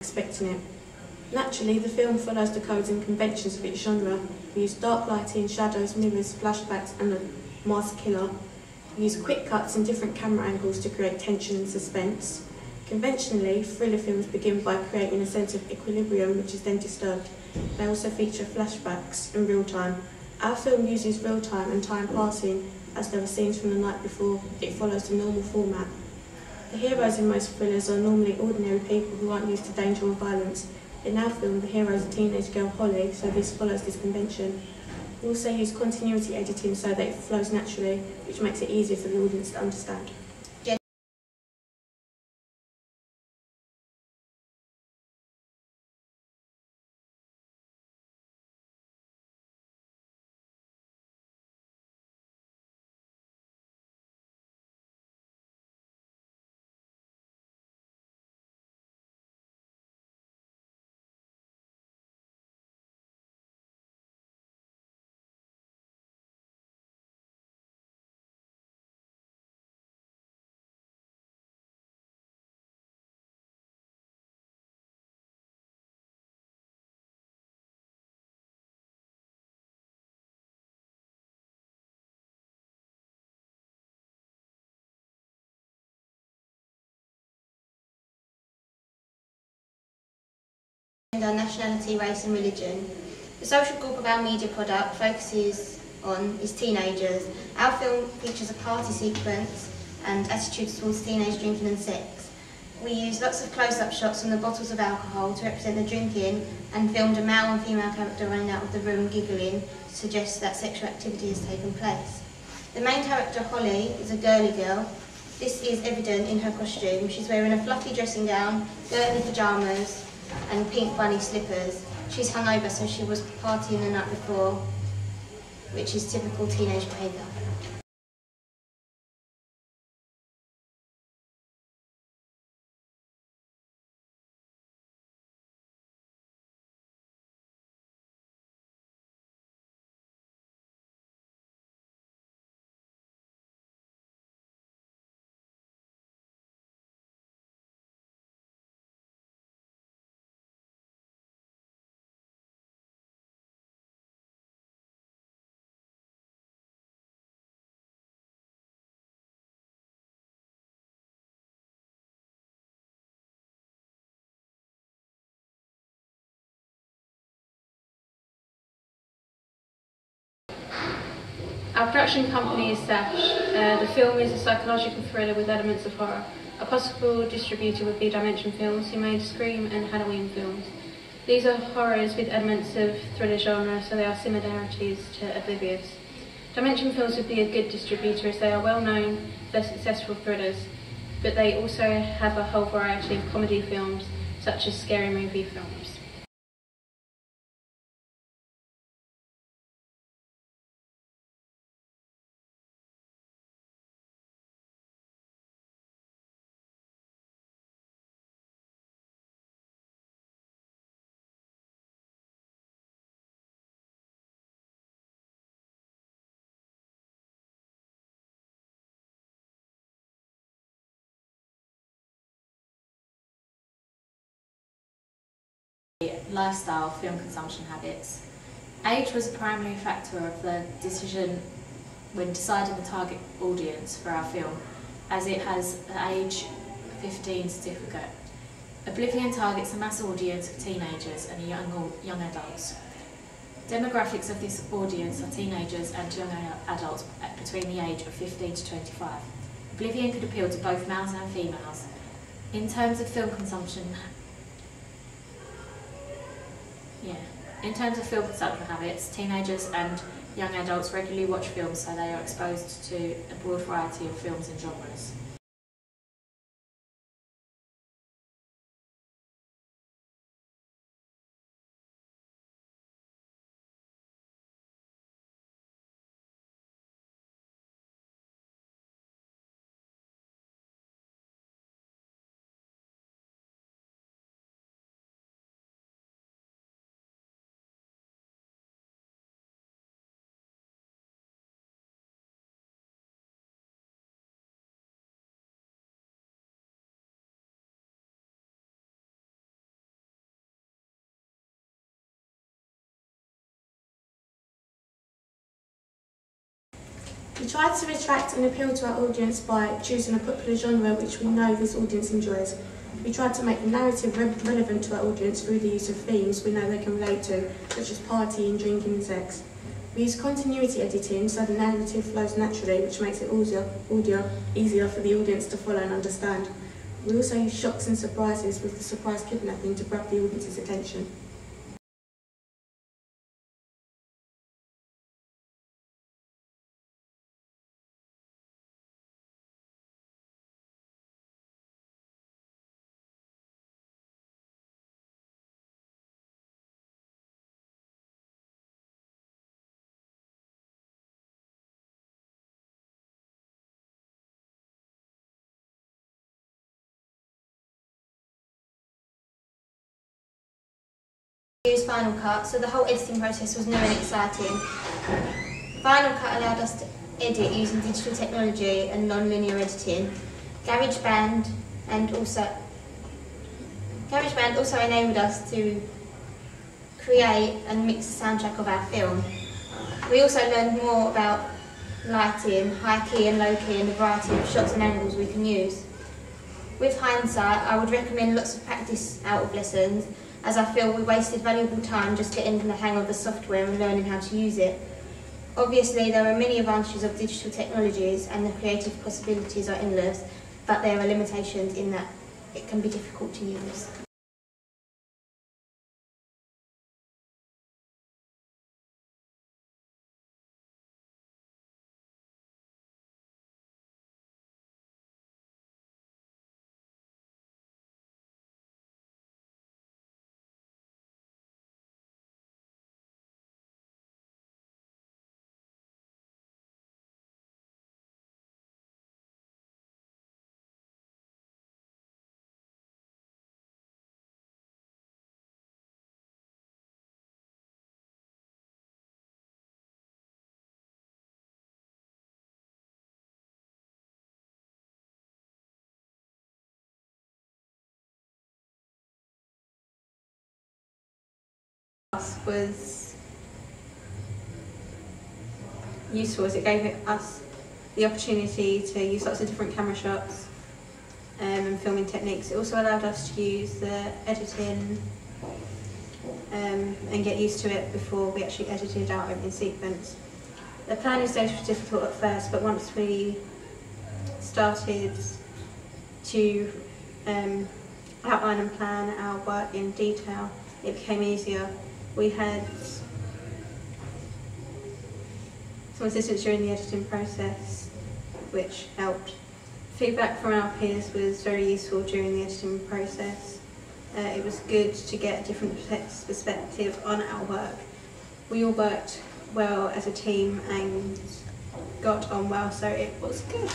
expecting it. Naturally, the film follows the codes and conventions of its genre. We use dark lighting, shadows, mirrors, flashbacks and a masked killer. We use quick cuts and different camera angles to create tension and suspense. Conventionally, thriller films begin by creating a sense of equilibrium which is then disturbed. They also feature flashbacks in real time. Our film uses real time and time passing as there are scenes from the night before. It follows the normal format. The heroes in most thrillers are normally ordinary people who aren't used to danger or violence. In our film, the hero is a teenage girl, Holly, so this follows this convention. We also use continuity editing so that it flows naturally, which makes it easier for the audience to understand. Our nationality, race and religion. The social group of our media product focuses on is teenagers. Our film features a party sequence and attitudes towards teenage drinking and sex. We use lots of close-up shots on the bottles of alcohol to represent the drinking and filmed a male and female character running out of the room giggling to suggest that sexual activity has taken place. The main character, Holly, is a girly girl. This is evident in her costume. She's wearing a fluffy dressing gown, girly pyjamas and pink bunny slippers. She's hungover, so she was partying the night before, which is typical teenage behaviour. Our production company is Sash. The film is a psychological thriller with elements of horror. A possible distributor would be Dimension Films, who made Scream and Halloween films. These are horrors with elements of thriller genre, so they are similarities to Oblivious. Dimension Films would be a good distributor as they are well known for their successful thrillers, but they also have a whole variety of comedy films, such as scary movie films. Lifestyle film consumption habits. Age was a primary factor of the decision when deciding the target audience for our film, as it has an age 15 certificate. Oblivion targets a mass audience of teenagers and young adults. Demographics of this audience are teenagers and young adults between the age of 15 to 25. Oblivion could appeal to both males and females. In terms of film consumption habits, teenagers and young adults regularly watch films, so they are exposed to a broad variety of films and genres. We tried to attract and appeal to our audience by choosing a popular genre which we know this audience enjoys. We tried to make the narrative relevant to our audience through the use of themes we know they can relate to, such as partying, drinking and sex. We use continuity editing so the narrative flows naturally, which makes it easier for the audience to follow and understand. We also use shocks and surprises with the surprise kidnapping to grab the audience's attention. Use Final Cut, so the whole editing process was new and exciting. Final Cut allowed us to edit using digital technology and non-linear editing. GarageBand also enabled us to create and mix the soundtrack of our film. We also learned more about lighting, high key and low key, and the variety of shots and angles we can use. With hindsight, I would recommend lots of practice out of lessons, as I feel we wasted valuable time just getting the hang of the software and learning how to use it. Obviously, there are many advantages of digital technologies and the creative possibilities are endless, but there are limitations in that it can be difficult to use. Was useful as it gave us the opportunity to use lots of different camera shots and filming techniques. It also allowed us to use the editing and get used to it before we actually edited our opening sequence. The planning stage was difficult at first, but once we started to outline and plan our work in detail, it became easier. We had some assistance during the editing process, which helped. Feedback from our peers was very useful during the editing process. It was good to get a different perspective on our work. We all worked well as a team and got on well, so it was good.